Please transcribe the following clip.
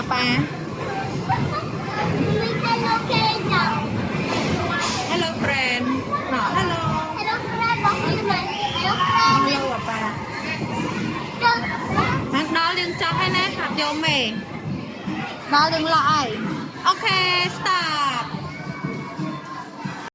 pa? Hello, friend. No, hello. Hello, apa? Đó đừng cho cái này hạt vô mì. Đó đừng lại. Ok, start.